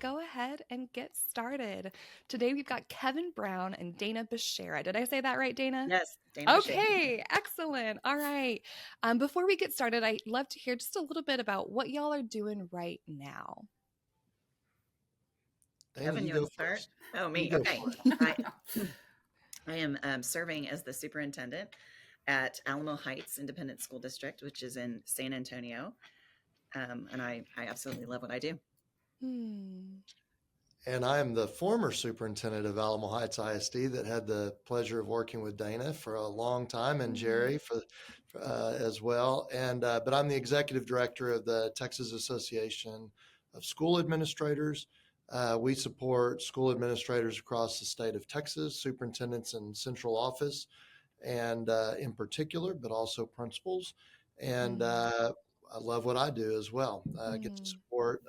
go ahead and get started. Today we've got Kevin Brown and Dana Bashara. Did I say that right, Dana? Yes, Dana Bashara. Okay, excellent. All right. Before we get started, I'd love to hear just a little bit about what y'all are doing right now. Dana, Kevin, you you go want to start? first. Oh, me. You go Okay. for it. I am serving as the superintendent at Alamo Heights Independent School District, which is in San Antonio. And I absolutely love what I do. And I am the former superintendent of Alamo Heights ISD that had the pleasure of working with Dana for a long time, and Jerry for as well. And but I'm the executive director of the Texas Association of School Administrators. We support school administrators across the state of Texas, superintendents in central office, and in particular, but also principals. And I love what I do as well. Get to support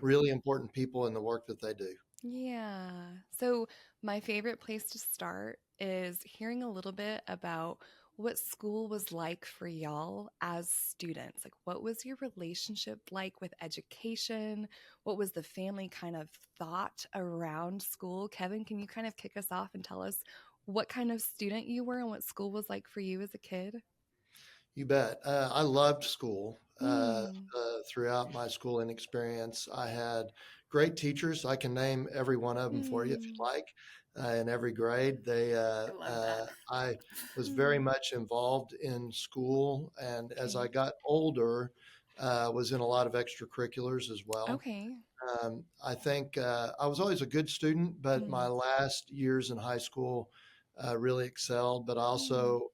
really important people in the work that they do. Yeah. So my favorite place to start is hearing a little bit about what school was like for y'all as students. Like, what was your relationship like with education? What was the family kind of thought around school? Kevin, can you kind of kick us off and tell us what kind of student you were and what school was like for you as a kid? You bet. I loved school throughout my schooling experience. I had great teachers. I can name every one of them for you if you'd like. In every grade, I was very much involved in school, and as I got older, was in a lot of extracurriculars as well. Okay. I think I was always a good student, but my last years in high school really excelled. But I also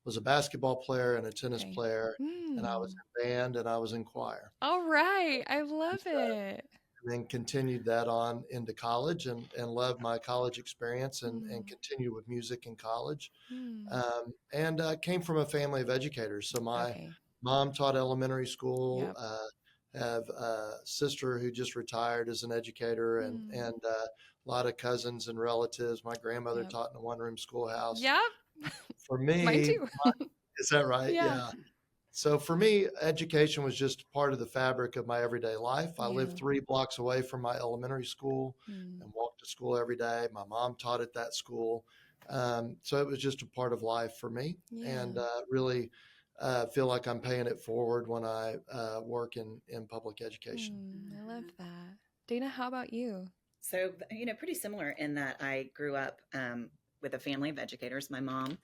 was a basketball player and a tennis player, and I was in band and I was in choir. All right. I love it. And then continued that on into college and loved my college experience and continued with music in college. And came from a family of educators. So my mom taught elementary school. Have a sister who just retired as an educator, and a lot of cousins and relatives. My grandmother taught in a one-room schoolhouse. Yep. For me, Mine too. is that right? Yeah. So for me, education was just part of the fabric of my everyday life. I lived 3 blocks away from my elementary school and walked to school every day. My mom taught at that school. So it was just a part of life for me, and really feel like I'm paying it forward when I work in public education. I love that. Dana, how about you? So, pretty similar in that I grew up with a family of educators. My mom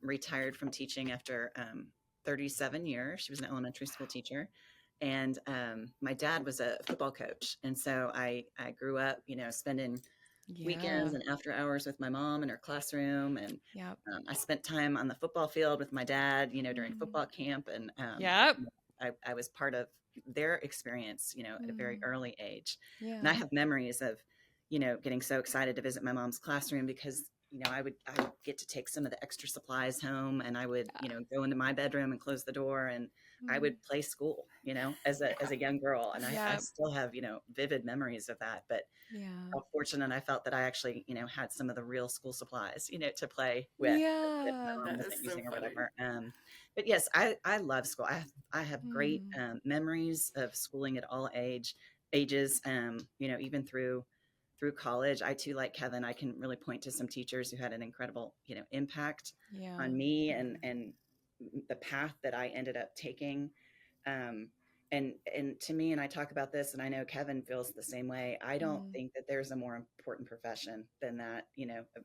retired from teaching after 37 years. She was an elementary school teacher. And my dad was a football coach. And so I grew up, spending weekends and after hours with my mom in her classroom. And I spent time on the football field with my dad, during football camp. And I was part of their experience, at a very early age. And I have memories of, getting so excited to visit my mom's classroom because I would get to take some of the extra supplies home, and I would, go into my bedroom and close the door, and I would play school, as a young girl. And I still have, vivid memories of that. But how fortunate I felt that I actually, had some of the real school supplies, to play with. That my mom wasn't using or whatever. But yes, I love school. I have great memories of schooling at all ages, even through college. I too, like Kevin, I can really point to some teachers who had an incredible, impact on me and the path that I ended up taking. And to me, and I talk about this, and I know Kevin feels the same way. I don't think that there's a more important profession than that,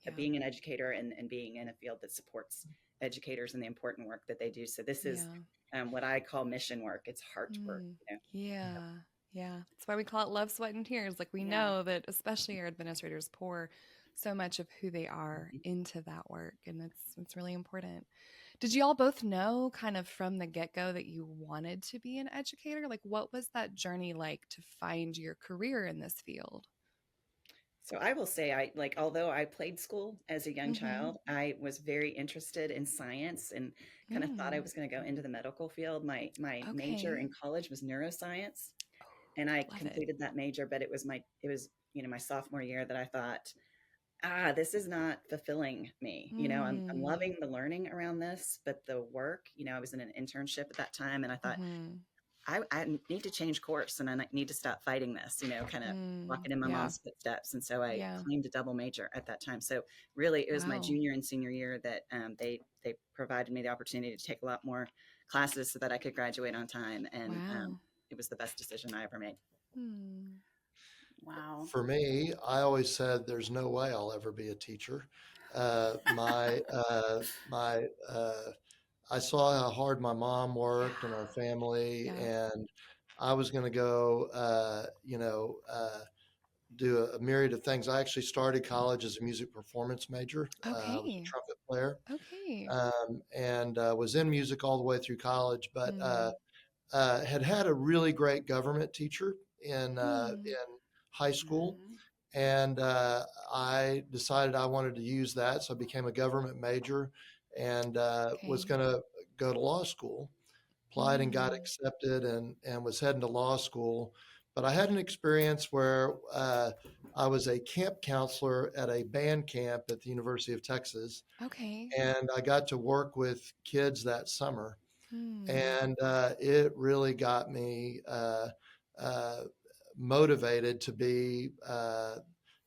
of being an educator and being in a field that supports educators and the important work that they do. So this is what I call mission work. It's heart work. Yeah. That's why we call it love, sweat, and tears. Like we know that especially our administrators pour so much of who they are into that work. And it's really important. Did you all both know kind of from the get-go that you wanted to be an educator? Like what was that journey like to find your career in this field? So I will say although I played school as a young child, I was very interested in science and kind of thought I was going to go into the medical field. My major in college was neuroscience. And I completed that major, but it was my sophomore year that I thought, this is not fulfilling me. I'm loving the learning around this, but the work, I was in an internship at that time, and I thought, I need to change course and I need to stop fighting this, kind of walking in my Yeah. mom's footsteps. And so I Yeah. claimed a double major at that time. So really, it was my Wow. junior and senior year that they provided me the opportunity to take a lot more classes so that I could graduate on time. And Wow. it was the best decision I ever made. Hmm. Wow. For me, I always said there's no way I'll ever be a teacher. I saw how hard my mom worked and our family, Yeah. and I was going to go, do a myriad of things. I actually started college as a music performance major. I was a Okay. trumpet player, Okay. and was in music all the way through college, but Hmm. had a really great government teacher Hmm. in high school, Mhm. and I decided I wanted to use that, so I became a government major and was Okay. going to go to law school. Applied and got Hmm. accepted, and was heading to law school. But I had an experience where I was a camp counselor at a band camp at the University of Texas, Okay. and I got to work with kids that summer, Hmm. and it really got me uh, motivated to be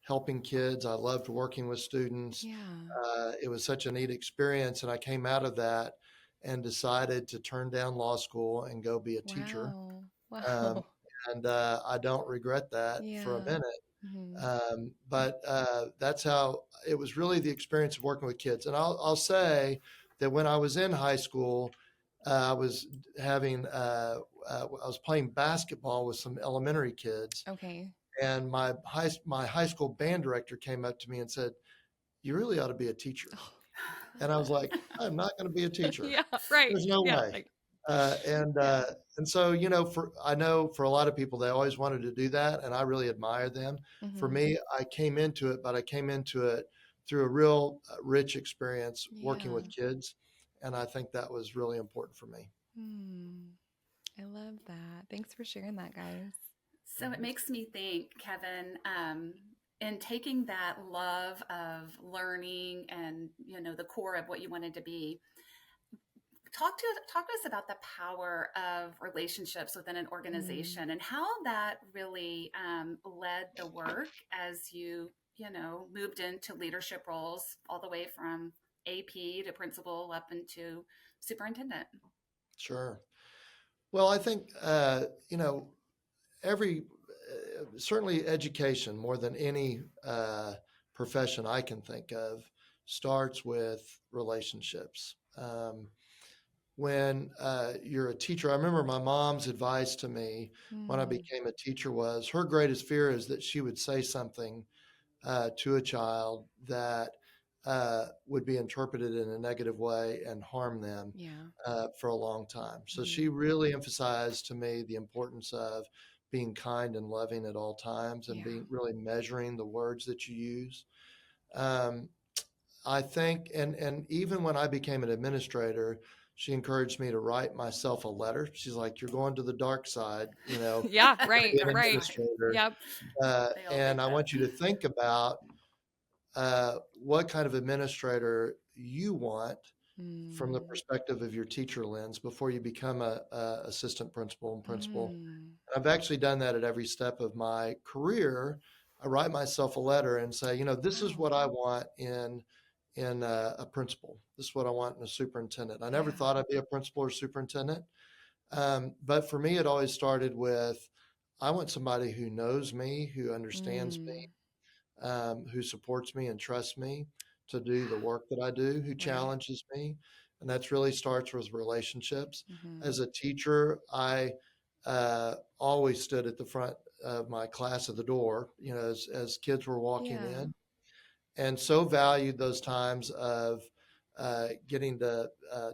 helping kids. I loved working with students. Yeah. It was such a neat experience, and I came out of that and decided to turn down law school and go be a teacher. Wow. Um, Wow. and I don't regret that for a Yeah. minute. Hmm. But that's how it was really the experience of working with kids. And I'll say that when I was in high school, I was I was playing basketball with some elementary kids, Okay. and my high school band director came up to me and said, "You really ought to be a teacher." Oh, I And I was love like, "I'm not going to be a that. teacher. Yeah. Right. There's no Yeah. way." Like, Uh, and yeah. uh, and so for I know for a lot of people they always wanted to do that, and I really admire them. For Hmm. me, I came into it, but I came into it through a real rich experience working Yeah. with kids, and I think that was really important for me. Hmm. I love that. Thanks for sharing that, guys. So it makes me think, Kevin, in taking that love of learning and the core of what you wanted to be, talk to us about the power of relationships within an Mm. organization and how that really led the work as moved into leadership roles all the way from AP to principal up into superintendent. Sure. Well, I think every certainly education more than any profession I can think of starts with relationships. When you're a teacher, I remember my mom's advice to me when I Mm. became a teacher was her greatest fear is that she would say something to a child that would be interpreted in a negative way and harm them Yeah. for a long time. So Hmm. she really emphasized to me the importance of being kind and loving at all times and Yeah. being really measuring the words that you use. Um, I think, and even when I became an administrator, she encouraged me to write myself a letter. She's like, "You're going to the dark side, Yeah. The Right. be an dark Right. side. administrator." Yep. They all And get I that. want you to think about what kind of administrator you want from the Mm. perspective of your teacher lens before you become a assistant principal and principal. Mm. And I've actually done that at every step of my career. I write myself a letter and say, this is Wow. what I want in a principal. This is what I want in a superintendent. I never Yeah. thought I'd be a principal or superintendent, but for me, it always started with I want somebody who knows me, who understands me, Mm. who supports me and trusts me to do the work that I do, who Right. challenges me. And that's really starts with relationships. Hmm. As a teacher, I always stood at the front of my class at the door, as kids were walking Yeah. in, and so valued those times of getting to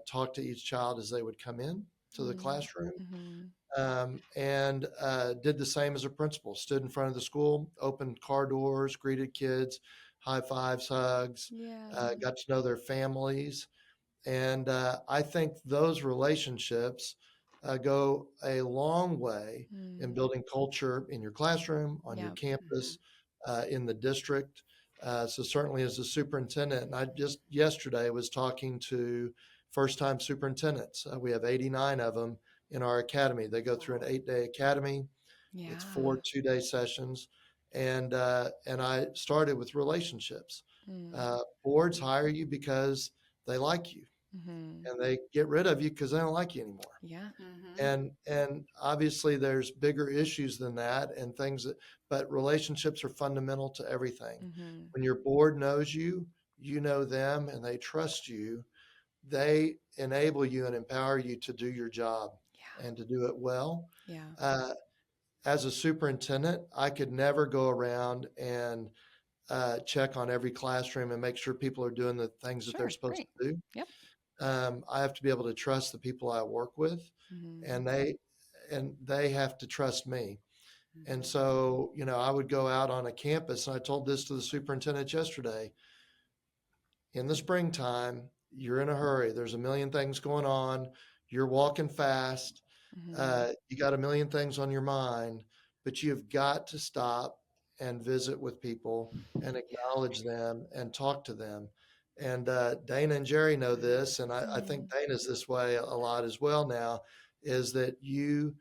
talk to each child as they would come in to the Mm. classroom, Hmm. and did the same as a principal. Stood in front of the school, opened car doors, greeted kids, high fives, hugs, Yeah. got to know their families. And I think those relationships go a long way in Mm. building culture in your classroom, on your Yep. Mhm. campus, in the district. So certainly as a superintendent, and I just yesterday was talking to first-time superintendents. We have 89 of them in our academy. They go through an 8-day academy. It's Yeah. 4 2-day sessions. And I started with relationships. Mm. Boards hire you because they like you, Mm-hmm. and they get rid of you because they don't like you anymore. Yeah. Mm-hmm. And obviously there's bigger issues than that and things that, but relationships are fundamental to everything. Mm-hmm. When your board knows you, you know them, and they trust you, they enable you and empower you to do your job Yeah. and to do it well. Yeah. Uh, as a superintendent, I could never go around and check on every classroom and make sure people are doing the things that they're Sure. supposed Right. to do. Yep. I have to be able to trust the people I work with, Mm-hmm. and they have to trust me. And Mhm. so, I would go out on a campus, and I told this to the superintendent yesterday. In the springtime, you're in a hurry. There's a million things going on. You're walking fast. Mm-hmm. You got a million things on your mind, but you've got to stop and visit with people and acknowledge them and talk to them. And Dana and Jerry know this, and I think Mm. Dana's this way a lot as well now, is that you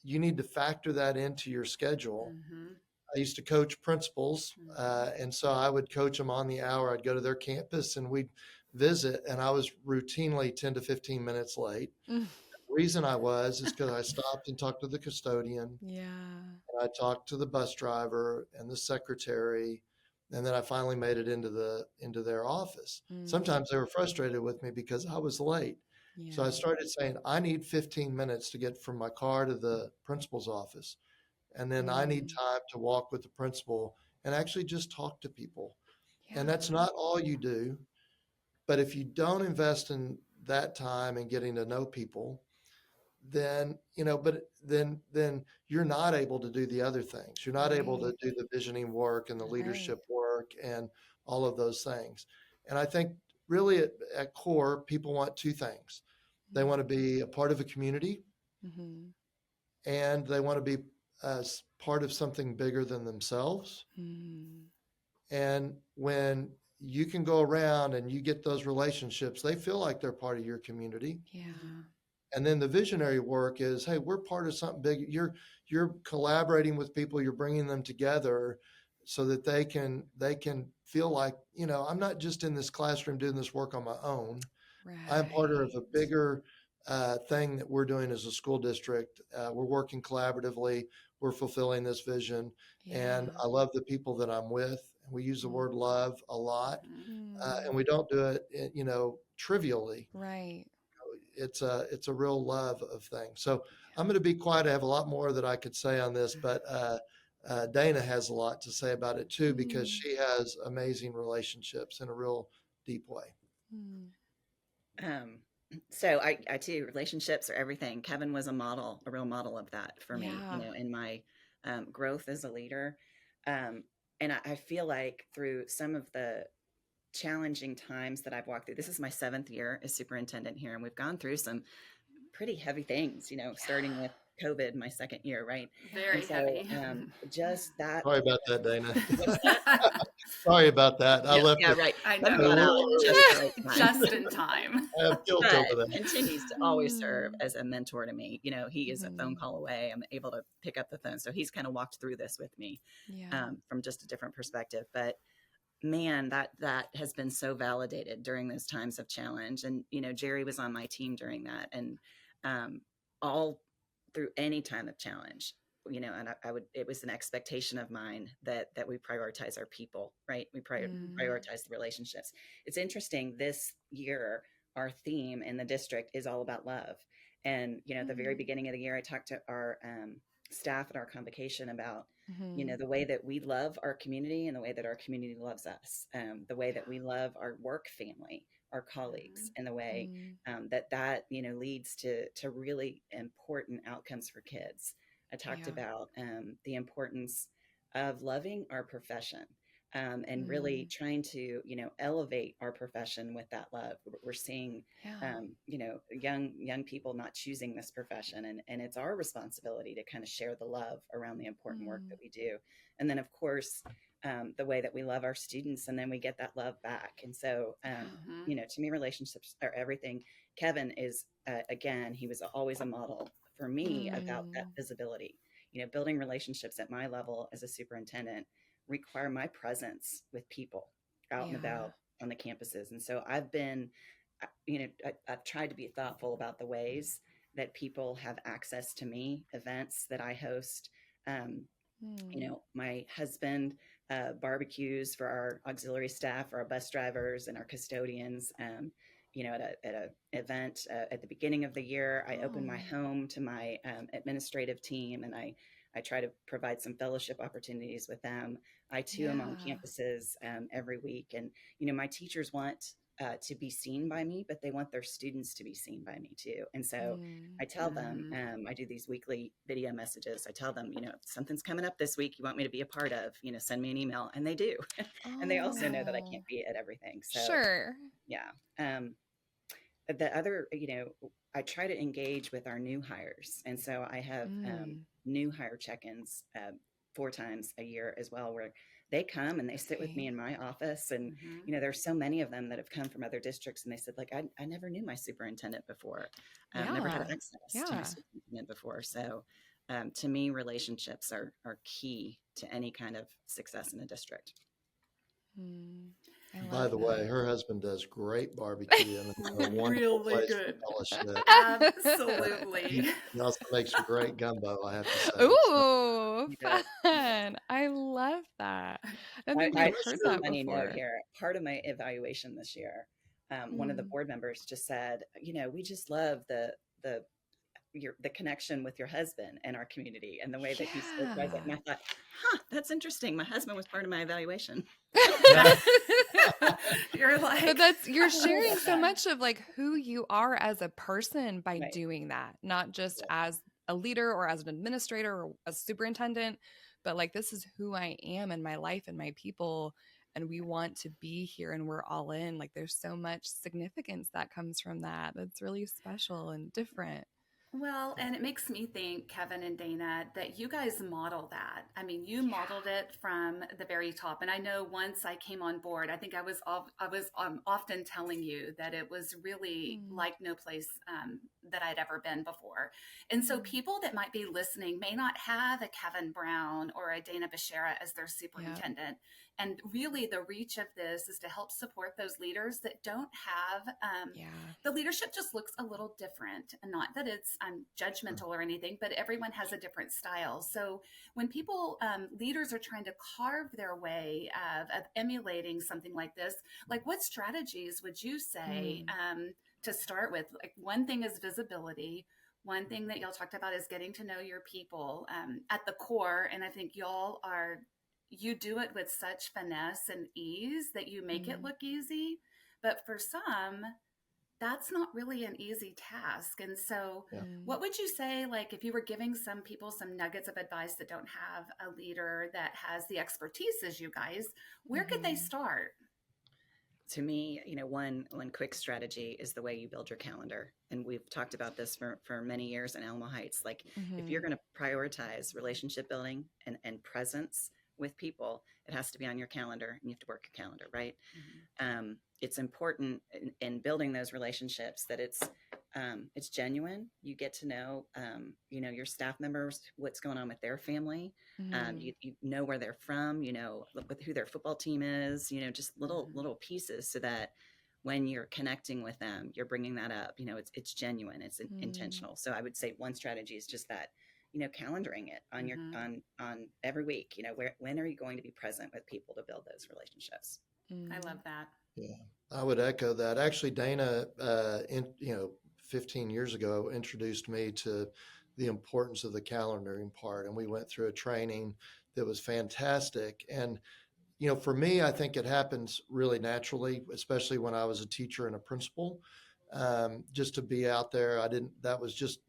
need to factor that into your schedule. Mm-hmm. I used to coach principals, Mm-hmm. and so I would coach them on the hour. I'd go to their campus and we'd visit, and I was routinely 10 to 15 minutes late. Mm. The reason I was is because I stopped and talked to the custodian, Yeah. and I talked to the bus driver and the secretary, and then I finally made it into their office. Mm. Sometimes they were frustrated with me because I was late. So I Yeah. started saying, I need 15 minutes to get from my car to the principal's office. And then I need Mm. time to walk with the principal and actually just talk to people. And Yeah. that's not all you do. But if you don't invest in that time and getting to know people, then, but then you're not able to do the other things. You're not able to Right. do the visioning work and the Right. leadership work and all of those things. And I think really at core, people want two things. They want to be a part of a community, Mm-hmm. and they want to be as part of something bigger than themselves. Mm. And when you can go around and you get those relationships, they feel like they're part of your community. Yeah. And then the visionary work is, hey, we're part of something big. You're collaborating with people, you're bringing them together so that they can feel like, I'm not just in this classroom doing this work on my own. I'm part of Right. a bigger thing that we're doing as a school district. We're working collaboratively. We're fulfilling this vision, and Yeah. I love the people that I'm with. We use the Mm. word love a lot, Mm. and we don't do it, trivially. Right. It's a real love of things. So I'm Yeah. going to be quiet. I have a lot more that I could say on this, but Dana has a lot to say about it too, because Mm. she has amazing relationships in a real deep way. Mm. Um, so I too, relationships are everything. Kevin was a real model of that for me, Yeah. in my growth as a leader. Um, and I feel like through some of the challenging times that I've walked through, this is my 7th year as superintendent here, and we've gone through some pretty heavy things, starting Yeah. with COVID, my 2nd year, right? And Very so heavy. just that, Sorry about that, Dana. what's that? Sorry about that. I Yeah, left yeah, it right. I Kevin a got know. out little at early. just the right time. Just in time. I have guilt But over that. continues to always serve Mm. as a mentor to me. He is a phone Mhm. call away. I'm able to pick up the phone. So he's kind of walked through this with me Yeah. from just a different perspective. But man, that has been so validated during those times of challenge. And, Jerry was on my team during that. And all through any time of challenge, and I would, it was an expectation of mine that we prioritize our people, right? We Mm. prioritize the relationships. It's interesting this year, our theme in the district is all about love. And, at the very Mm. beginning of the year, I talked to our staff at our convocation about, Mhm. the way that we love our community and the way that our community loves us, the way that we love our work family, our colleagues, Mhm. and the way Mm. that leads to really important outcomes for kids. I talked Yeah. about the importance of loving our profession, and really Mm. trying to elevate our profession with that love. We're seeing Yeah. young people not choosing this profession, and it's our responsibility to kind of share the love around the important work Mm. that we do. And then of course the way that we love our students, and then we get that love back. And so, Mhm. to me, relationships are everything. Kevin is, again, he was always a model for me about that Mm. visibility. Building relationships at my level as a superintendent require my presence with people out and Yeah. about on the campuses. And so I've been, I've tried to be thoughtful about the ways that people have access to me, events that I host. Um, Mm. My husband barbecues for our auxiliary staff, our bus drivers, and our custodians. At a event at the beginning of the year, I open my Oh, home to my administrative team, and I try to provide some fellowship opportunities with them. I too am on yeah. campuses every week, and my teachers want to be seen by me, but they want their students to be seen by me too. And so Mm. I tell them, Mhm. I do these weekly video messages. I tell them, if something's coming up this week you want me to be a part of, send me an email. And they do. And they also know that I Oh, can't be at everything. So, sure. yeah. The other, I try to engage with our new hires. And so I have Mm. new hire check ins 4 times a year as well, where they come and they sit with me Okay. in my office. And, Mhm. there's so many of them that have come from other districts. And they said, like, I never knew my superintendent before, never had Yeah. access to my Yeah. superintendent before. So, to me, relationships are key to any kind of success in a district. Mm. I By love the way, that. her husband does great barbecue, and it's a wonderful Really place for good. fellowship. Absolutely. He also makes a great gumbo, I have to say. So, Ooh, He does. fun. I love that. I don't think we've Just heard a that funny note before. here. Part of my evaluation this year, one of the Mm. board members just said, we just love the connection with your husband and our community and the way that he spoke present. Yeah. And I thought, that's interesting. My husband was part of my evaluation. You're But like, you're I sharing love so that. much of like who you are as a person by Right. doing that, not just Yeah. as a leader or as an administrator or a superintendent, but like this is who I am in my life and my people. And we want to be here and we're all in. Like there's so much significance that comes from that. That's really special and different. well, and it makes me think, Kevin and Dana, that you guys model that. I mean, you Yeah. modeled it from the very top. And I know once I came on board, I think I was often telling you that it was really Mm. like no place that I'd ever been before. And so Mm. people that might be listening may not have a Kevin Brown or a Dana Bashara as their Yeah. superintendent. And really, the reach of this is to help support those leaders that don't have Yeah. the leadership just looks a little different. And not that it's judgmental or anything, but everyone has a different style. So when people, leaders are trying to carve their way of emulating something like this, like what strategies would you say Mm. to start with? Like one thing is visibility. One thing that y'all talked about is getting to know your people at the core. And I think you do it with such finesse and ease that you make it Mm. look easy. But for some, that's not really an easy task. And so, yeah. Mm. what would you say, like, if you were giving some people some nuggets of advice that don't have a leader that has the expertise as you guys, where could they Mhm. start? To me, one quick strategy is the way you build your calendar. And we've talked about this for many years in Alamo Heights. Like if you're Mhm. going to prioritize relationship building and presence with people, it has to be on your calendar and you have to work your calendar, right? Mhm. It's important in building those relationships that it's genuine. You get to know, your staff members, what's going on with their family. Mhm. You know where they're from, with who their football team is, just Mhm. little pieces so that when you're connecting with them, you're bringing that up, it's genuine, it's Mm. intentional. So I would say one strategy is just that, calendaring it on your, Mhm. on every week, when are you going to be present with people to build those relationships? I Mm. love that. Yeah, I would echo that. Actually, Dana, 15 years ago, introduced me to the importance of the calendaring part, and we went through a training that was fantastic. And for me, I think it happens really naturally, especially when I was a teacher and a principal. Just to be out there, I didn't. That was just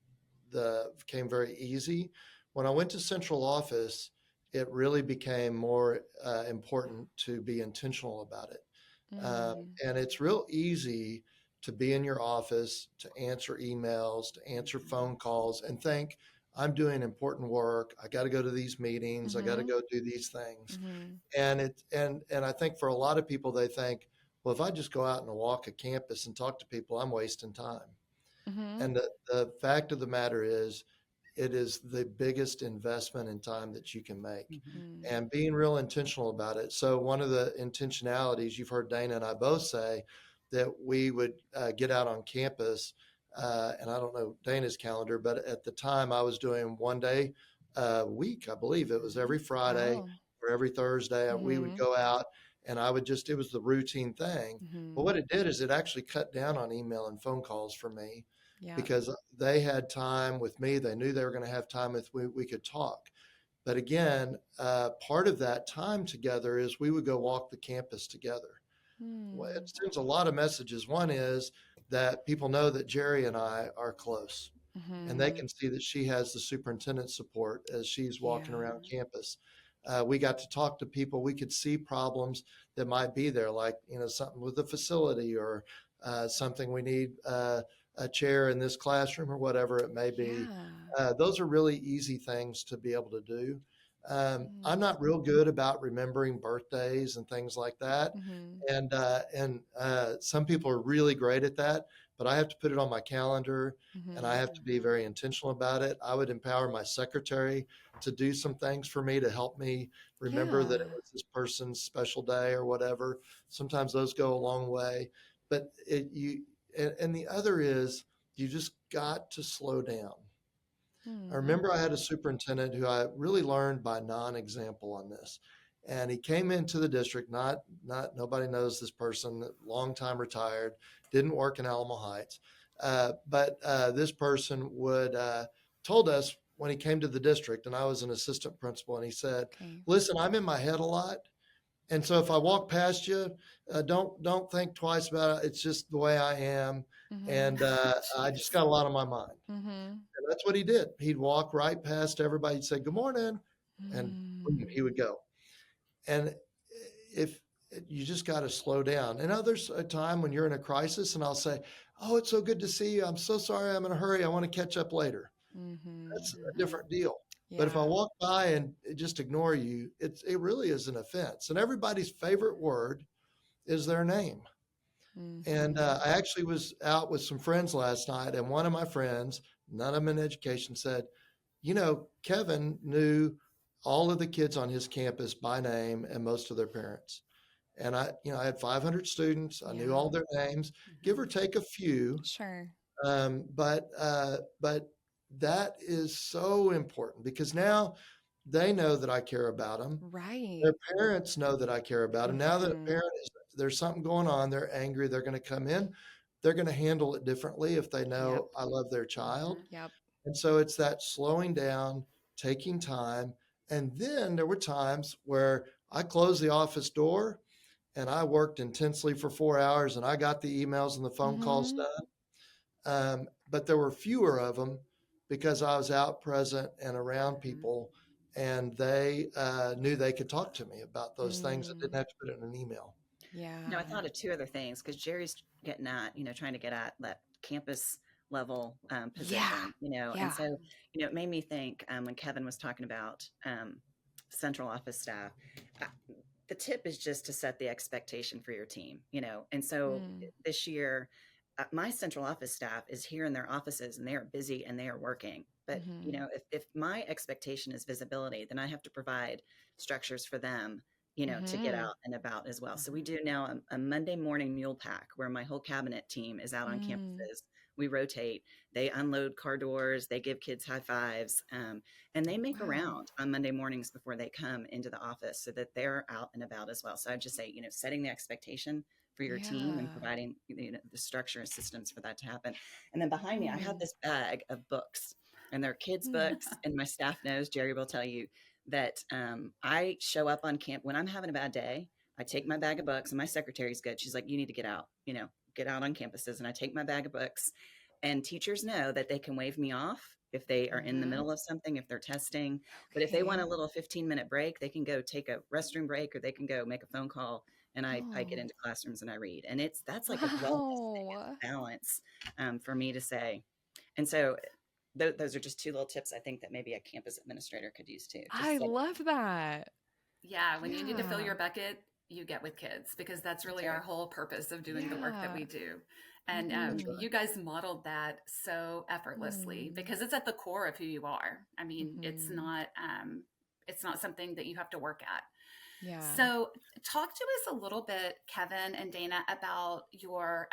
came very easy. When I went to central office, it really became more important to be intentional about it. Mm. And it's real easy to be in your office, to answer emails, to answer Mhm. phone calls, and think, I'm doing important work. I got to go to these meetings. I got to Mm-hmm. go do these things. Mm-hmm. And I think for a lot of people, they think, well, if I just go out and walk a campus and talk to people, I'm wasting time. Mm-hmm. And the fact of the matter is, it is the biggest investment in time that you can make, Mhm. and being real intentional about it. So one of the intentionalities you've heard Dana and I both say that we would get out on campus. And I don't know Dana's calendar, but at the time I was doing one day a week. I believe it was every Friday Oh. or every Thursday. We would Mm-hmm. go out and I would just, it was the routine thing. But Mm-hmm. what it did is it actually cut down on email and phone calls for me Yep. because they had time with me. They knew they were going to have time with we could talk. But again, part of that time together is we would go walk the campus together. Well, Mm. it sends a lot of messages. One is that people know that Jerry and I are close, and they Mm-hmm. can see that she has the superintendent's support as she's walking Yeah. around campus. We got to talk to people. We could see problems that might be there, like something with the facility or something we need a chair in this classroom or whatever it may be. Yeah. Those are really easy things to be able to do. I'm Mm. not real good about remembering birthdays and things like that, Mm-hmm. and some people are really great at that, but I have to put it on my calendar and I Mm-hmm. have to be very intentional about it. I would empower my secretary to do some things for me to help me remember that it Yeah. was this person's special day or whatever. Sometimes those go a long way, but and the other is you just got to slow down. I Mm. remember I had a superintendent who I really learned by non-example on this. And he came into the district, not nobody knows this person, long time retired, didn't work in Alamo Heights. But this person would told us when he came to the district, and I was an assistant principal, and he said, Okay. listen, I'm in my head a lot. And so if I walk past you, don't think twice about it. It's just the way I am. Mm-hmm. And I just Jeez. got a lot on my mind. Mm-hmm. And that's what he did. He'd walk right past everybody. He'd say, good morning. And boom, Mm. he would go. And if you just got to slow down. And others a time when you're in a crisis and I'll say, oh, it's so good to see you. I'm so sorry. I'm in a hurry. I want to catch up later. Mm-hmm. That's a Mhm. different deal. But if I Yeah. walk by and just ignore you, it really is an offense. And everybody's favorite word is their name. And Mm-hmm. I actually was out with some friends last night, and one of my friends, none of them in education, said, Kevin knew all of the kids on his campus by name and most of their parents. And I had 500 students. I knew Yeah. all their names, give or Mhm. take a few. Sure. But that is so important because now they know that I care about them. Right. Their parents know that I care about them. Now that a Mm-hmm. parent is, there's something going on, they're angry, they're going to come in, they're going to handle it differently if they Yep. know I love their child. Mhm. Yep. And so it's that slowing down, taking time. And then there were times where I closed the office door and I worked intensely for 4 hours and I got the emails and the phone calls Mm-hmm. done. But there were fewer of them because I was out present and around Mhm. people, and they knew they could talk to me about those things and Mm. didn't have to put it in an email. I Yeah. thought of two other things because Jerry's getting at, trying to get at that campus level Yeah. position, and Yeah. so, it made me think when Kevin was talking about central office staff, uh, the tip is just to set the expectation for your team, and so Mm. this year, my central office staff is here in their offices and they are busy and they are working. But, Mm-hmm. if my expectation is visibility, then I have to provide structures for them to get Mm-hmm. out and about as well. So we Mhm. do now a Monday morning mule pack where my whole cabinet team is out on Mm. campuses. We rotate. They unload car doors. They give kids high fives, and they make a Wow. round on Monday mornings before they come into the office so that they're out and about as well. So I'd just say, setting the expectation for your team and Yeah. providing the structure and systems for that to happen. And then behind me, I have Mm. this bag of books, and they're kids' Mm. books. And my staff knows, Jerry will tell you, that I show up on camp when I'm having a bad day. I take my bag of books, and my secretary's good. She's like, you need to get out, get out on campuses. And I take my bag of books, and teachers know that they can wave me off if they are in the Mm-hmm. middle of something, if they're testing. But if they want Okay. a little 15-minute break, they can go take a restroom break or they can go make a phone call. And I get Oh. into classrooms and I read. And that's like a wellness thing, it's Wow. a balance for me to say. And so those are just two little tips I think that maybe a campus administrator could use too. I Just like, love that. Yeah, when you need to fill Yeah. your bucket, you get with kids because that's that's really our right. whole purpose of doing the work that Yeah. we do. And That's Mm-hmm. right. you guys modeled that so effortlessly Mm-hmm. because it's at the core of who you are. I mean, Mm-hmm. it's not something that you have to work at. Yeah. So, talk to us a little bit, Kevin and Dana, about your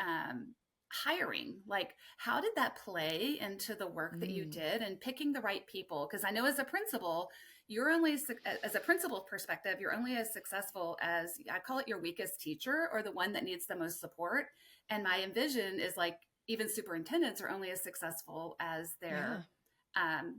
hiring. Like, how did that play into the work that you Mm. did and picking the right people? Because I know as a principal, you're only, as a principal perspective, you're only as successful as, I call it your weakest teacher or the one that needs the most support. And my envision is like, even superintendents are only as successful as Yeah. their,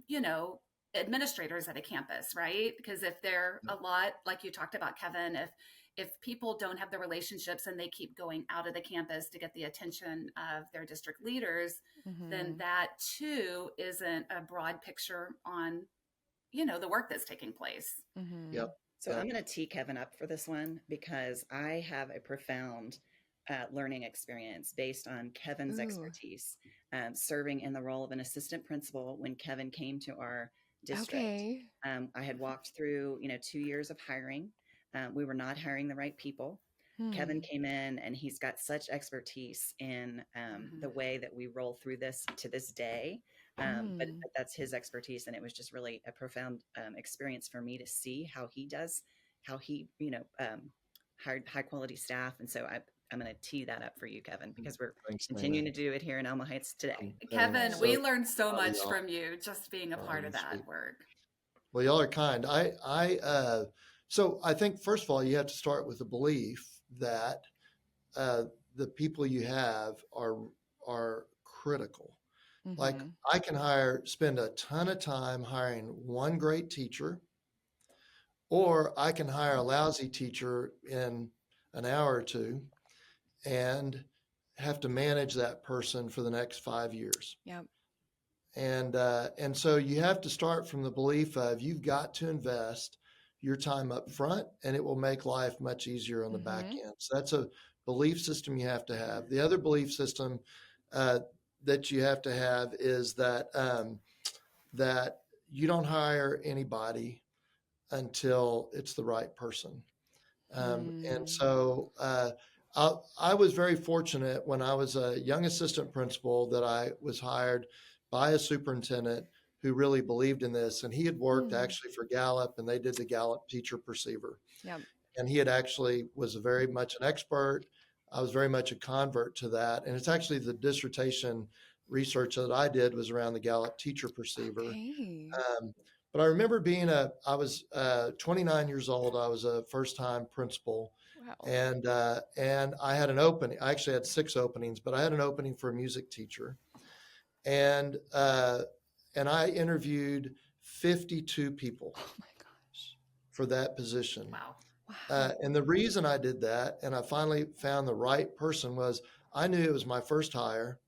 you know, administrators at a campus, right? Because if they're a lot, like you talked about, Kevin, if people don't have the relationships and they keep going out of the campus to get the attention of their district leaders, then Mm-hmm. that too isn't a broad picture on, the work that's taking place. Mm-hmm. Yep. So Yep. I'm going to tee Kevin up for this one because I have a profound learning experience based on Kevin's Ooh. expertise serving in the role of an assistant principal when Kevin came to our district. Okay. I had walked through, 2 years of hiring. We were not hiring the right people. Kevin Hmm. came in and he's got such expertise in the Mm-hmm. way that we roll through this to this day. Hmm. But that's his expertise. And it was just really a profound experience for me to see how he hired high quality staff. And so I'm going to tee that up for you, Kevin, because we're Thanks, Dana. continuing to do it here in Elma Heights today. I'm Kevin, so we learned so proud of much y'all. from you just being a Oh, part of you're that sweet. work. Well, y'all are kind. So I think first of all, you have to start with the belief that uh, the people you have are critical. Like Mm-hmm. I can spend a ton of time hiring one great teacher, or I can hire a lousy teacher in an hour or two and have to manage that person for the next 5 years. Yep. And so you have to start from the belief of you've got to invest your time up front, and it will make life much easier on the back Mm-hmm. end. So that's a belief system you have to have. The other belief system uh, that you have to have is that you don't hire anybody until it's the right person. And Hmm. so I was very fortunate when I was a young assistant principal that I was hired by a superintendent who really believed in this. And he had worked Hmm. actually for Gallup, and they did the Gallup teacher perceiver. Yep. And he had actually was very much an expert. I was very much a convert to that. And it's actually the dissertation research that I did was around the Gallup teacher perceiver. Okay. But I remember I was 29 years old. I was a first time principal, Wow. and I had an opening. I actually had 6 openings, but I had an opening for a music teacher, and uh, and I interviewed 52 people Oh my gosh. for that position. Wow. Wow. And the reason I did that, and I finally found the right person, was I knew it was my first hire.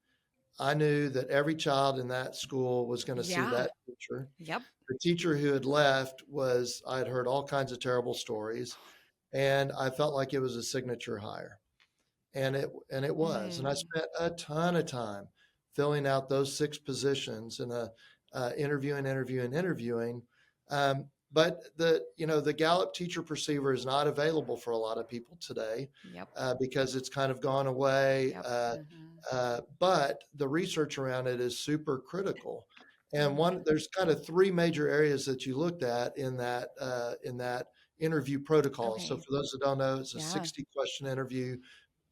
I knew that every child in that school was going to see Yeah. that teacher. Yep. The teacher who had left I'd heard all kinds of terrible stories, and I felt like it was a signature hire. And it was. And I Mm. spent a ton of time filling out those 6 positions and interviewing. But the Gallup teacher perceiver is not available for a lot of people today Yep. because it's kind of gone away. Yep. But the research around it is super critical. And Mm. there's kind of 3 major areas that you looked at in that interview protocol. So Okay. for those that don't know, it's a Yeah. 60-question interview.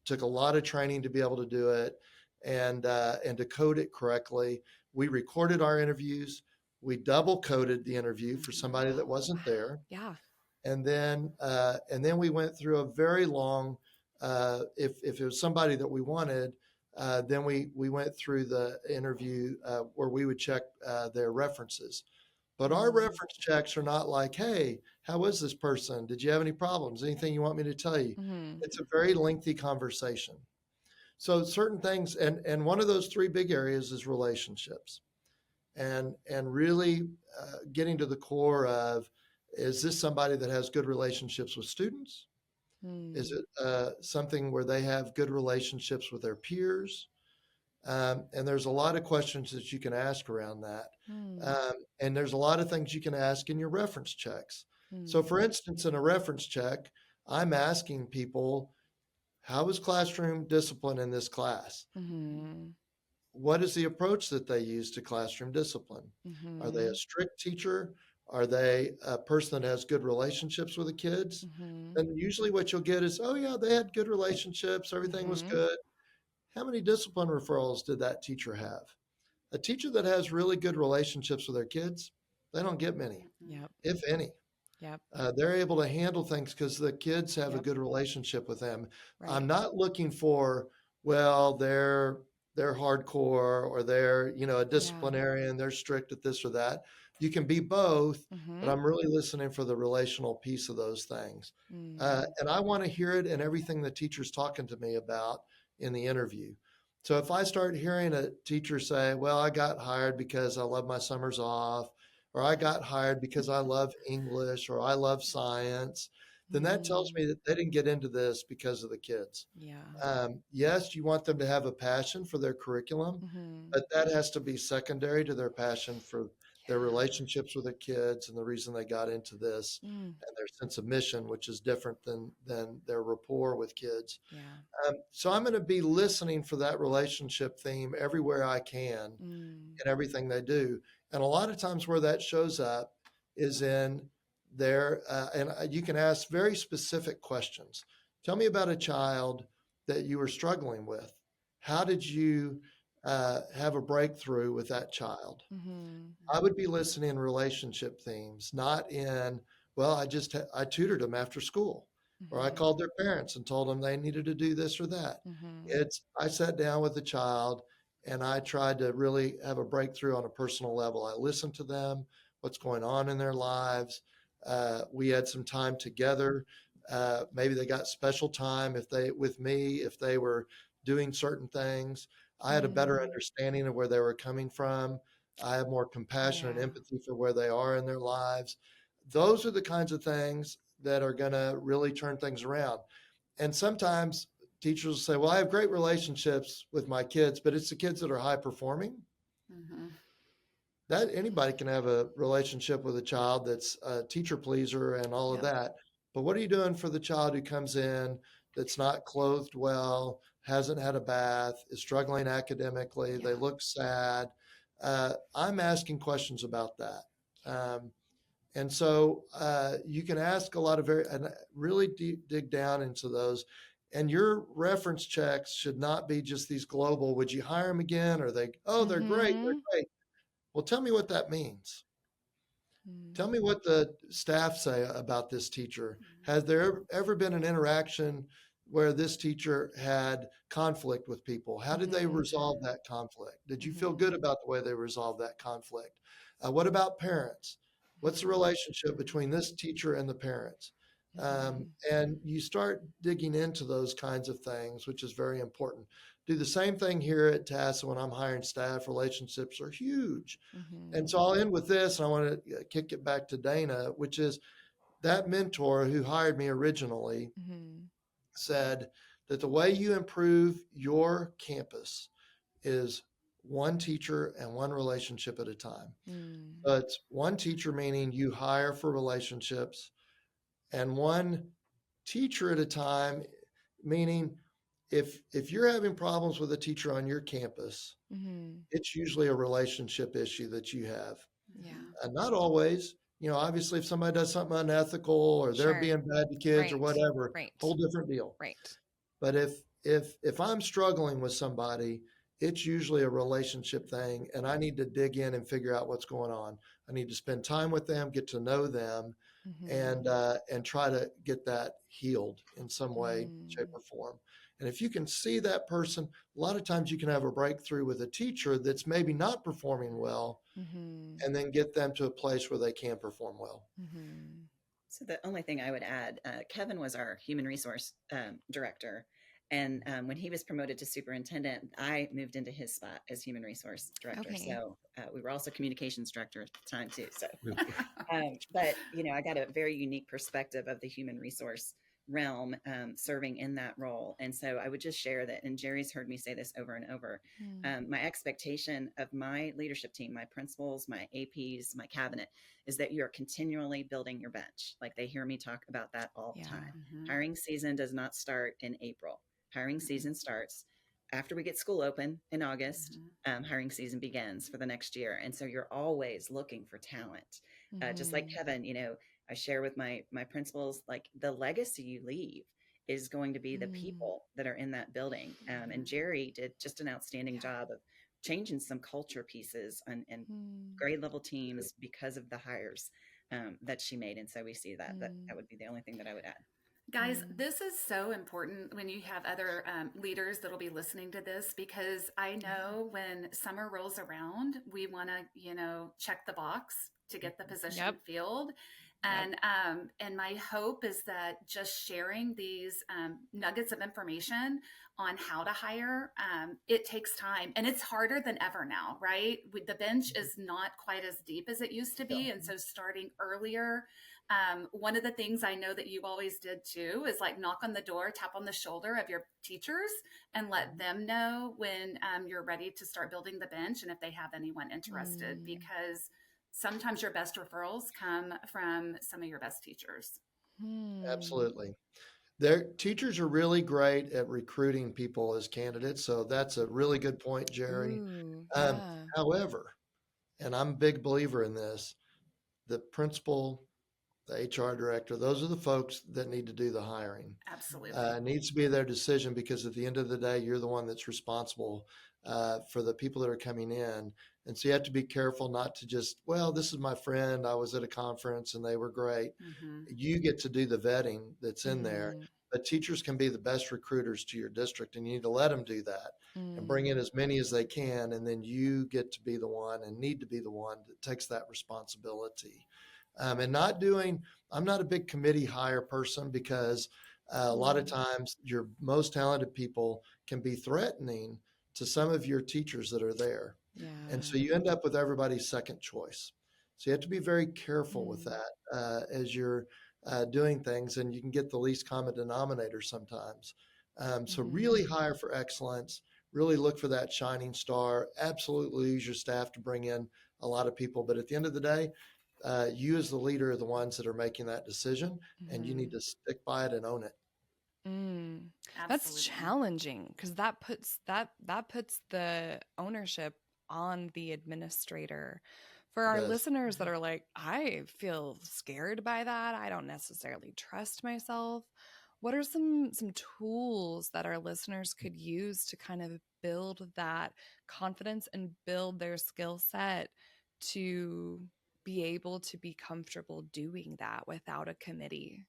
Took a lot of training to be able to do it and to code it correctly. We recorded our interviews. We double coded the interview for somebody that wasn't Wow. there, Yeah. and then we went through a very long. If it was somebody that we wanted, then we went through the interview where we would check their references. But our Mm. reference checks are not like, hey, how was this person? Did you have any problems? Anything you want me to tell you? Mm-hmm. It's a very lengthy conversation. So certain things, and one of those 3 big areas is relationships, and really getting to the core of, is this somebody that has good relationships with students? Is Mm. it something where they have good relationships with their peers? And there's a lot of questions that you can ask around that. Mm, And there's a lot of things you can ask in your reference checks. So, mm, for instance, in a reference check, I'm asking people, how was classroom discipline in this class? mhm, What is the approach that they use to classroom discipline? Are they a mhm, strict teacher? Are they a person that has good relationships with the kids? mhm, And usually what you'll get is, oh, yeah, they had good relationships. Everything was mhm. good. How many discipline referrals did that teacher have? A teacher that has really good relationships with their kids, they don't get many, Mm-mm. Yep, if any. yep, They're able to handle things because the kids have a yep, good relationship with them. right. I'm not looking for, well, they're hardcore or they're, a Yeah. disciplinarian, they're strict at this or that. You can be both, but Mhm, I'm really listening for the relational piece of those things. mm, And I want to hear it in everything the teacher's talking to me about in the interview. So if I start hearing a teacher say, well, I got hired because I love my summers off, or I got hired because I love English or I love science, then that tells mm, me that they didn't get into this because of the kids. yeah. Yes, you want them to have a passion for their curriculum, Mhm, but that has to be secondary to their passion for their yeah. relationships with the kids and the reason they got into this Mm, and their sense of mission, which is different than their rapport with kids. yeah. So I'm going to be listening for that relationship theme everywhere I can Mm, in everything they do. And a lot of times where that shows up is in you can ask very specific questions. Tell me about a child that you were struggling with. How did you have a breakthrough with that child? mhm, I would be listening in relationship themes, not in, well, I tutored them after school, or I mhm, called their parents and told them they needed to do this or that. mhm. I sat down with the child and I tried to really have a breakthrough on a personal level. I listened to them, what's going on in their lives. We had some time together. Maybe they got special time with me, if they were doing certain things. I had a better Mm, understanding of where they were coming from. I have more compassion and yeah. empathy for where they are in their lives. Those are the kinds of things that are going to really turn things around. And sometimes teachers will say, well, I have great relationships with my kids, but it's the kids that are high performing. Mm-hmm. That anybody can have a relationship with a child that's a teacher pleaser and all of Yep. that. But what are you doing for the child who comes in that's not clothed well, hasn't had a bath, is struggling academically, they Yeah. look sad? I'm asking questions about that. Um, and so you can ask a lot of and really dig down into those. And your reference checks should not be just these global, would you hire them again? Or oh, they're great, they're Mhm. great. Well, tell me what that means. Tell Mm, me what the staff say about this teacher. Has there ever been an interaction where this teacher had conflict with people? How did they mhm, resolve that conflict? Did you feel mhm, good about the way they resolved that conflict? What about parents? What's the mhm, relationship between this teacher and the parents? mhm, And you start digging into those kinds of things, which is very important. Do the same thing here at TASA when I'm hiring staff. Relationships are huge. And mhm, so I'll end with this, and I want to kick it back to Dana, which is that mentor who hired me originally mhm, said that the way you improve your campus is one teacher and one relationship at a time. mm, So it's one teacher, meaning you hire for relationships, and one teacher at a time, meaning if you're having problems with a teacher on your campus, mhm. it's usually a relationship issue that you have. Yeah. Not always. Obviously, if somebody does something unethical or they're Sure. being bad to kids or Right. whatever, Right. whole different deal. Right. But if I'm struggling with somebody, it's usually a relationship thing, and I need to dig in and figure out what's going on. I need to spend time with them, get to know them, Mhm, and try to get that healed in some way, shape, mm, or form. And if you can see that person, a lot of times you can have a breakthrough with a teacher that's maybe not performing well, mhm, and then get them to a place where they can perform well. mhm, So the only thing I would add, Kevin was our human resource director. And when he was promoted to superintendent, I moved into his spot as human resource director. okay. So we were also communications director at the time too. So, but I got a very unique perspective of the human resource realm, serving in that role. And so I would just share that, and Jerry's heard me say this over and over. Mm. My expectation of my leadership team, my principals, my APs, my cabinet, is that you're continually building your bench. Like, they hear me talk about that all the Yeah. time. Mm-hmm. Hiring season does not start in April. Hiring season starts after we get school open in August. Hiring season begins for the next year. And so you're always looking for talent. Just like Kevin, I share with my principals, like, the legacy you leave is going to be the people that are in that building. And Jerry did just an outstanding job of changing some culture pieces and grade level teams because of the hires that she made. And so we see that would be the only thing that I would add. Guys, this is so important when you have other leaders that'll be listening to this, because I know when summer rolls around, we want to, check the box to get the position filled. And my hope is that just sharing these nuggets of information on how to hire, it takes time, and it's harder than ever now, right? The bench is not quite as deep as it used to be. And so starting earlier, one of the things I know that you always did too is like knock on the door, tap on the shoulder of your teachers, and let them know when you're ready to start building the bench and if they have anyone interested, because sometimes your best referrals come from some of your best teachers. Absolutely. Their teachers are really great at recruiting people as candidates. So that's a really good point, Jerry. Ooh, Um, yeah. However, and I'm a big believer in this, the principal, the HR director, those are the folks that need to do the hiring. Absolutely. It needs to be their decision, because at the end of the day, you're the one that's responsible for the people that are coming in. And so you have to be careful not to just, well, this is my friend, I was at a conference and they were great. You get to do the vetting that's in there. But teachers can be the best recruiters to your district, and you need to let them do that and bring in as many as they can. And then you get to be the one, and need to be the one that takes that responsibility. And I'm not a big committee hire person, because a lot of times your most talented people can be threatening to some of your teachers that are there. Yeah. And so you end up with everybody's second choice. So you have to be very careful with that as you're doing things, and you can get the least common denominator sometimes. So really hire for excellence, really look for that shining star, absolutely use your staff to bring in a lot of people. But at the end of the day, you as the leader are the ones that are making that decision, and you need to stick by it and own it. That's challenging, because that puts the ownership on the administrator. For our listeners that are like, I feel scared by that, I don't necessarily trust myself, what are some tools that our listeners could use to kind of build that confidence and build their skill set to be able to be comfortable doing that without a committee?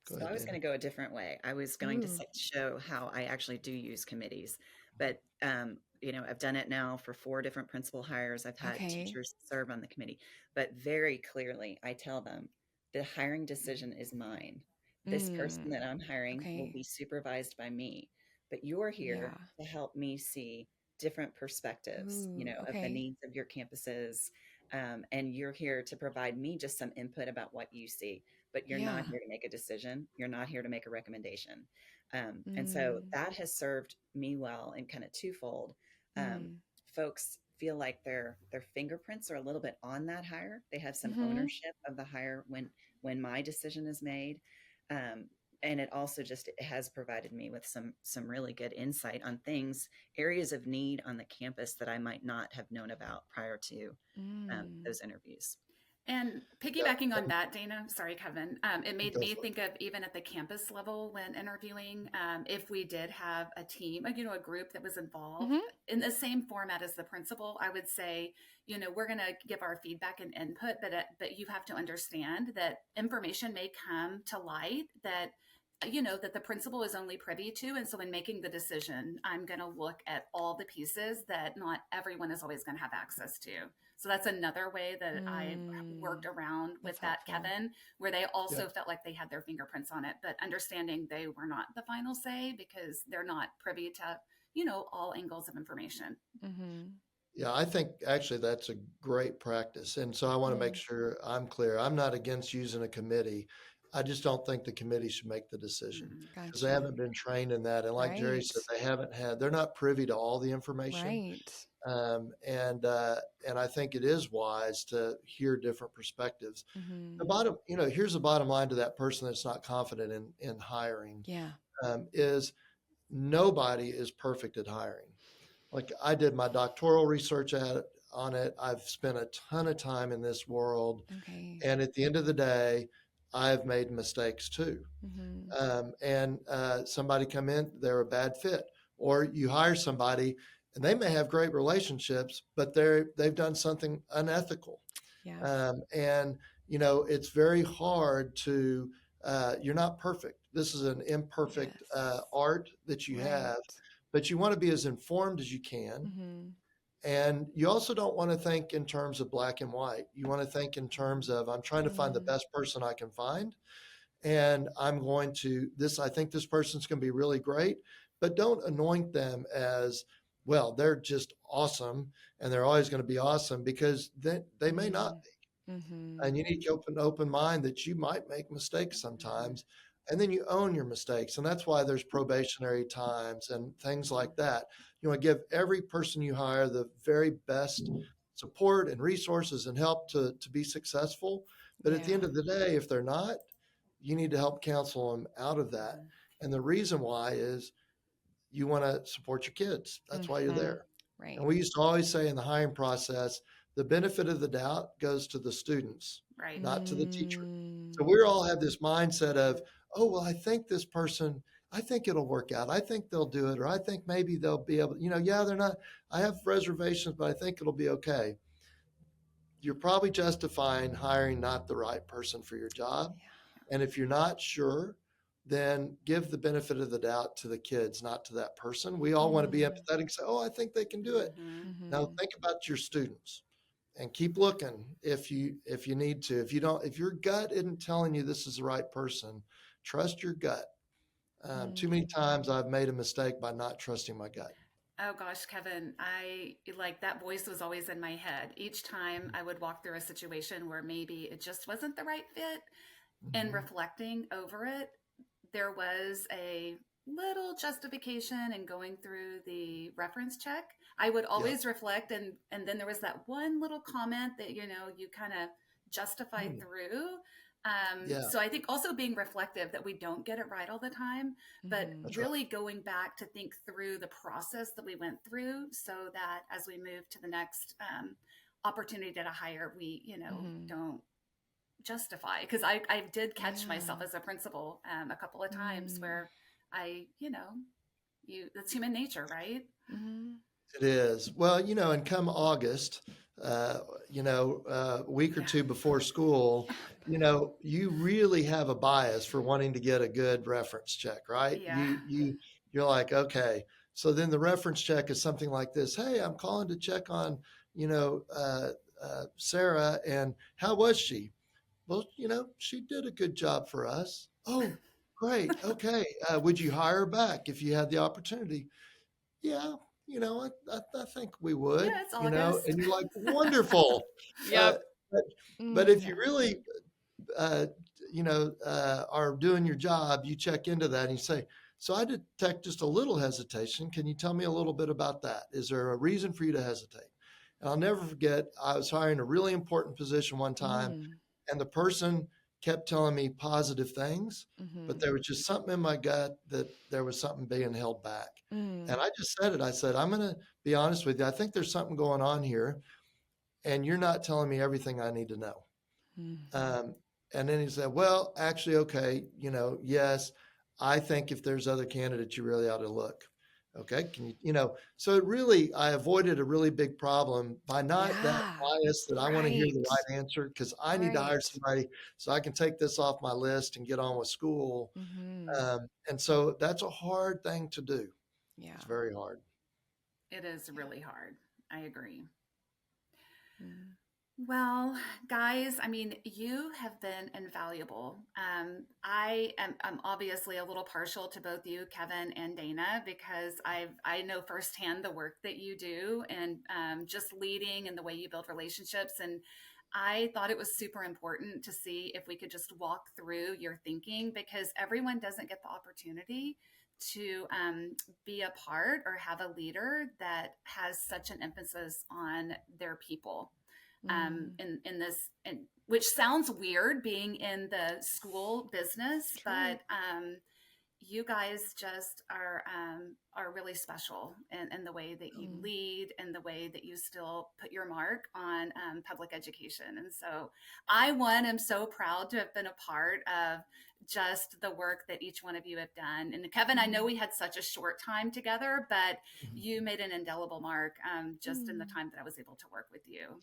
So I was going to go a different way. I was going to show how I actually do use committees, but I've done it now for 4 different principal hires. I've had teachers serve on the committee, but very clearly I tell them the hiring decision is mine. This person that I'm hiring will be supervised by me, but you're here to help me see different perspectives, of the needs of your campuses. And you're here to provide me just some input about what you see, but you're not here to make a decision. You're not here to make a recommendation. And so that has served me well in kind of twofold. Folks feel like their fingerprints are a little bit on that hire. They have some ownership of the hire when my decision is made. And it also it has provided me with some really good insight on areas of need on the campus that I might not have known about prior to those interviews. And piggybacking on that, Dana, sorry, Kevin, it made me think of, even at the campus level when interviewing, if we did have a team, a group that was involved in the same format as the principal, I would say, we're going to give our feedback and input, but you have to understand that information may come to light that that the principal is only privy to. And so in making the decision, I'm going to look at all the pieces that not everyone is always going to have access to. So that's another way that I worked around with that, Kevin, where they also felt like they had their fingerprints on it, but understanding they were not the final say because they're not privy to, all angles of information. Yeah, I think actually that's a great practice. And so I want to make sure I'm clear. I'm not against using a committee. I just don't think the committee should make the decision Mm-mm. because they Gotcha. haven't been trained in that. And like Jerry Right. said, they're not privy to all the information. Right. Um, and, uh, and I think it is wise to hear different perspectives. The Mm-hmm. bottom, here's the bottom line to that person that's not confident in hiring, Yeah. is nobody is perfect at hiring. Like I did my doctoral research on it. I've spent a ton of time in this world. Okay. And at the end of the day, I've made mistakes too. Mm-hmm. Somebody come in, they're a bad fit, or you hire somebody and they may have great relationships, but they've done something unethical. Yes. It's very hard to, you're not perfect. This is an imperfect Yes. art that you Right. have, but you want to be as informed as you can. Mm-hmm. And you also don't want to think in terms of black and white. You want to think in terms of, I'm trying to find the Mm. best person I can find. And I think this person's going to be really great, but don't anoint them as, well, they're just awesome and they're always going to be awesome because they may not. Mm-hmm. And you need to open mind that you might make mistakes Mm-hmm. sometimes, and then you own your mistakes. And that's why there's probationary times and things like that. You want to give every person you hire the very best support and resources and help to be successful. But at the Yeah. end of the day, if they're not, you need to help counsel them out of that. Mm-hmm. And the reason why is you want to support your kids. That's why you're Mm-hmm. there. Right. And we used to always say in the hiring process, the benefit of the doubt goes to the students, Right. not to the teacher. So Mm. we all have this mindset of, oh, well, I think it'll work out. I think they'll do it. Or I think maybe they'll be able, yeah, they're not, I have reservations, but I think it'll be okay. You're probably justifying hiring not the right person for your job. And if you're not sure, then give the benefit of the doubt to the kids, not to that person. We all want to be Mm. empathetic and say, oh, I think they can do it. Mm-hmm. Now Mm-hmm. think about your students and keep looking if you need to. If your gut isn't telling you this is the right person, trust your gut. Too many Mm. times I've made a mistake by not trusting my gut. Oh gosh, Kevin, I like that voice was always in my head. Each time I would walk through a situation where maybe it just wasn't the right fit, and Mhm. reflecting over it, there was a little justification in going through the reference check. I would Yeah. always reflect, and then there was that one little comment that you kind of justified Mm. through. Yeah, So I think also being reflective that we don't get it right all the time, but Mm-hmm. that's right. really going back to think through the process that we went through, so that as we move to the next opportunity to hire, we Mm-hmm. don't justify, because I did catch myself Yeah. as a principal a couple of times Mm. where I that's human nature, right? Mm-hmm. It is. Well, and come August, a week or Yeah. two before school, you really have a bias for wanting to get a good reference check, right? Yeah. You're like, okay. So then the reference check is something like this. Hey, I'm calling to check on, Sarah, and how was she? Well, she did a good job for us. Oh, great. Okay. Would you hire her back if you had the opportunity? Yeah, I think we would, Yeah, it's August. and you're like, wonderful. Uh, Yep. but, but Mm. if you really, uh, are doing your job, you check into that and you say, so I detect just a little hesitation. Can you tell me a little bit about that? Is there a reason for you to hesitate? And I'll never forget, I was hiring a really important position one time, Mm. and the person kept telling me positive things, but Mm-hmm. there was just something in my gut that there was something being held back. Mm. And I just said it. I said, I'm going to be honest with you. I think there's something going on here, and you're not telling me everything I need to know. Mm-hmm. Um, and then he said, well, actually, okay, yes, I think if there's other candidates, you really ought to look. Okay. So I avoided a really big problem by not that Yeah. bias that I want to hear the Right. right answer because I need to hire Right. somebody so I can take this off my list and get on with school. Mm-hmm. And so that's a hard thing to do. Yeah. It's very hard. It is really hard. I agree. Mm. Well, guys, I mean, you have been invaluable. I'm obviously a little partial to both you, Kevin and Dana, because I know firsthand the work that you do, and just leading and the way you build relationships. And I thought it was super important to see if we could just walk through your thinking, because everyone doesn't get the opportunity to be a part or have a leader that has such an emphasis on their people. Mm, In this, and which sounds weird being in the school business, true. but you guys just are really special in the way that you Mm, lead and the way that you still put your mark on public education. And so I, one, am so proud to have been a part of just the work that each one of you have done. And Kevin, I know mm, we had such a short time together, but Mhm. you made an indelible mark just in the mm, time that I was able to work with you.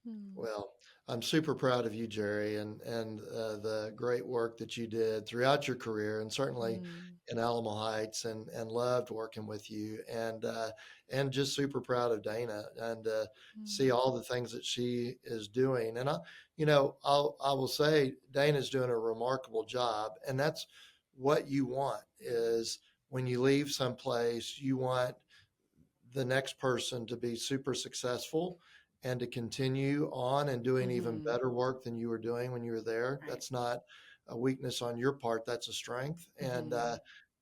mm, Well, I'm super proud of you, Jerry, and the great work that you did throughout your career, and certainly mm, in Alamo Heights, and loved working with you, and just super proud of Dana, and see mm, all the things that she is doing. And I will say Dana's doing a remarkable job, and that's what you want is when you leave someplace, you want the next person to be super successful and to continue on and doing even mhm, better work than you were doing when you were there. Right. That's not a weakness on your part. That's a strength. And mhm,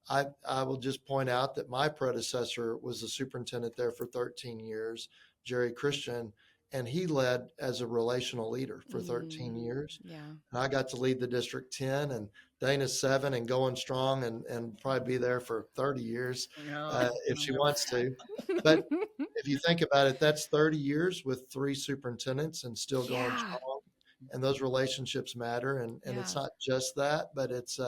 I will just point out that my predecessor was the superintendent there for 13 years, Jerry Christian, and he led as a relational leader for 13 mm, years. yeah. And I got to lead the district 10, and Dana's 7 and going strong, and probably be there for 30 years No, if I she love wants that. to. But if you think about it, that's 30 years with 3 superintendents and still going Yeah, strong. And those relationships matter. And it's yeah. not just that, but it's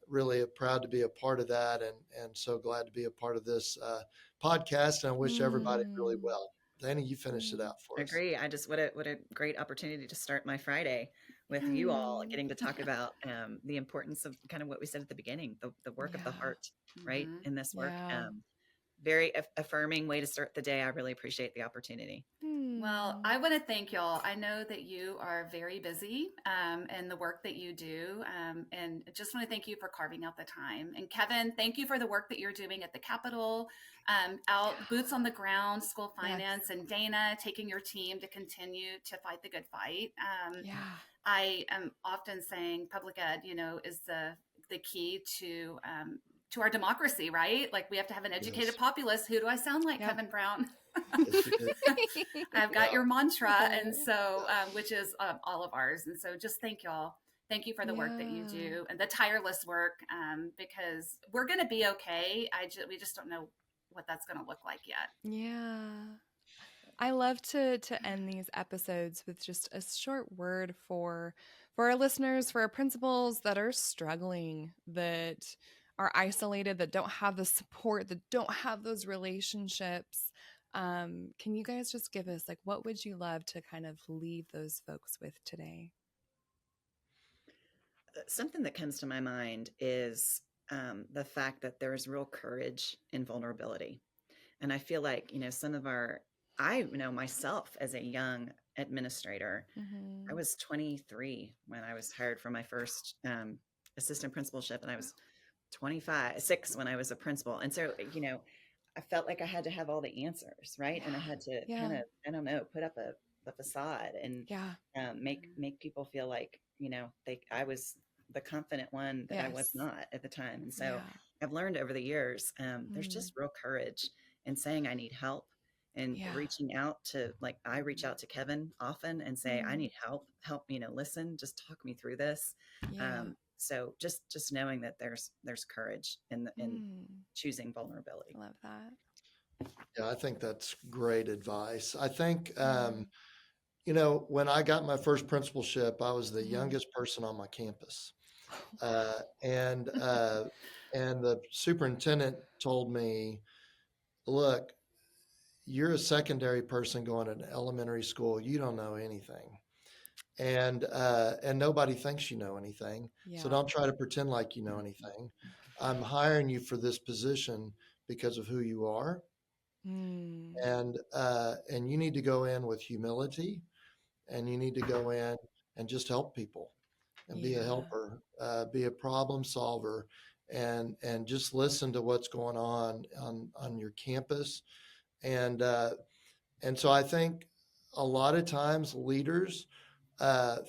really proud to be a part of that, and so glad to be a part of this podcast. And I wish everybody really Mm, well. Dana, you finished it mm, out for us. Agree. I just what a great opportunity to start my Friday with you all, mm, getting to talk about the importance of kind of what we said at the beginning, the work of the yeah, heart, right? Hmm. In this work, yeah. very affirming way to start the day. I really appreciate the opportunity. Well, Mm, I want to thank y'all. I know that you are very busy in the work that you do. And just want to thank you for carving out the time. And Kevin, thank you for the work that you're doing at the Capitol, out boots on the ground, school yes, finance, and Dana taking your team to continue to fight the good fight. yeah, I am often saying public ed, is the key to our democracy, right? Like we have to have an educated Yes. populace. Who do I sound like, yep. Kevin Brown? Yes, you do. I've got Yeah. your mantra, and Oh, so which is all of ours. And so just thank y'all. Thank you for the work that you yeah, do and the tireless work, because we're going to be okay. We just don't know what that's going to look like yet. yeah. I love to end these episodes with just a short word for our listeners, for our principals that are struggling, that are isolated, that don't have the support, that don't have those relationships. Can you guys just give us like what would you love to kind of leave those folks with today? Something that comes to my mind is the fact that there is real courage in vulnerability. And I feel like, some of I know myself as a young administrator, I Mm-hmm. was 23 when I was hired for my first assistant principalship, and I was 6 when I was a principal. And so, I felt like I had to have all the answers, right? And I Yeah, had to kind yeah, of, I don't know, put up a facade and yeah. make people feel like, I was the confident one that I was Yes, not at the time. And so yeah. I've learned over the years, there's Mm, just real courage in saying I need help and yeah. reaching out to, like, I reach out to Kevin often and say, I Mm, need help, listen, just talk me through this. yeah. So just knowing that there's courage in Mm, choosing vulnerability. I love that. Yeah, I think that's great advice. I think, Mm, when I got my first principalship, I was the mhm. youngest person on my campus. Uh, and, uh, and the superintendent told me, look, you're a secondary person going to an elementary school. You don't know anything. And nobody thinks you know anything. So Yeah. don't try to pretend like you know anything. I'm hiring you for this position because of who you are. Mm, And you need to go in with humility, and you need to go in and just help people and be a yeah. helper, be a problem solver, and just listen to what's going on your campus. And so I think a lot of times leaders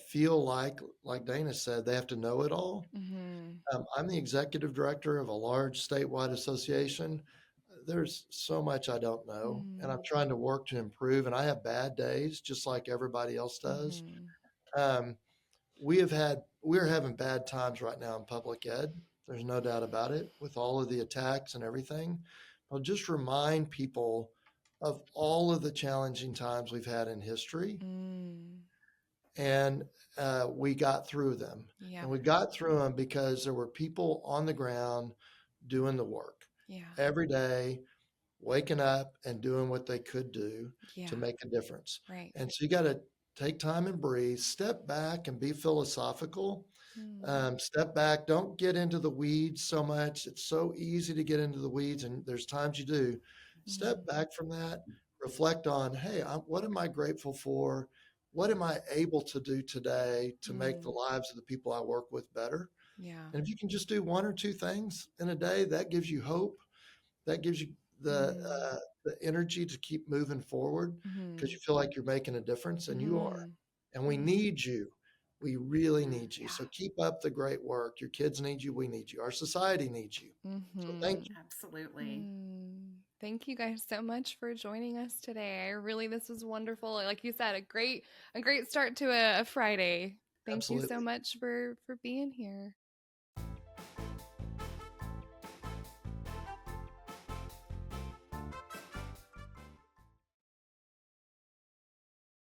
feel like Dana said, they have to know it all. Mm-hmm. I'm the executive director of a large statewide association. There's so much I don't know, and I'm trying to work to improve. And I have bad days, just like everybody else does. Mm-hmm. Um, we're having bad times right now in public ed. There's no doubt about it, with all of the attacks and everything. I'll just remind people of all of the challenging times we've had in history, Mm. and we got through them. Yeah. And we got through them because there were people on the ground doing the work Yeah. every day, waking up and doing what they could do Yeah. to make a difference. Right. And so you got to take time and breathe, step back and be philosophical. Step back. Don't get into the weeds so much. It's so easy to get into the weeds, and there's times you do. Step back from that. Reflect on, hey, what am I grateful for? What am I able to do today to make the lives of the people I work with better? Yeah. And if you can just do one or two things in a day, that gives you hope. That gives you the energy to keep moving forward because you feel like you're making a difference, and you are. And we need you. We really need you. So keep up the great work. Your kids need you. We need you. Our society needs you. So thank you. Absolutely. Thank you guys so much for joining us today. This was wonderful. Like you said, a great start to a Friday. Thank you so Absolutely. much for being here.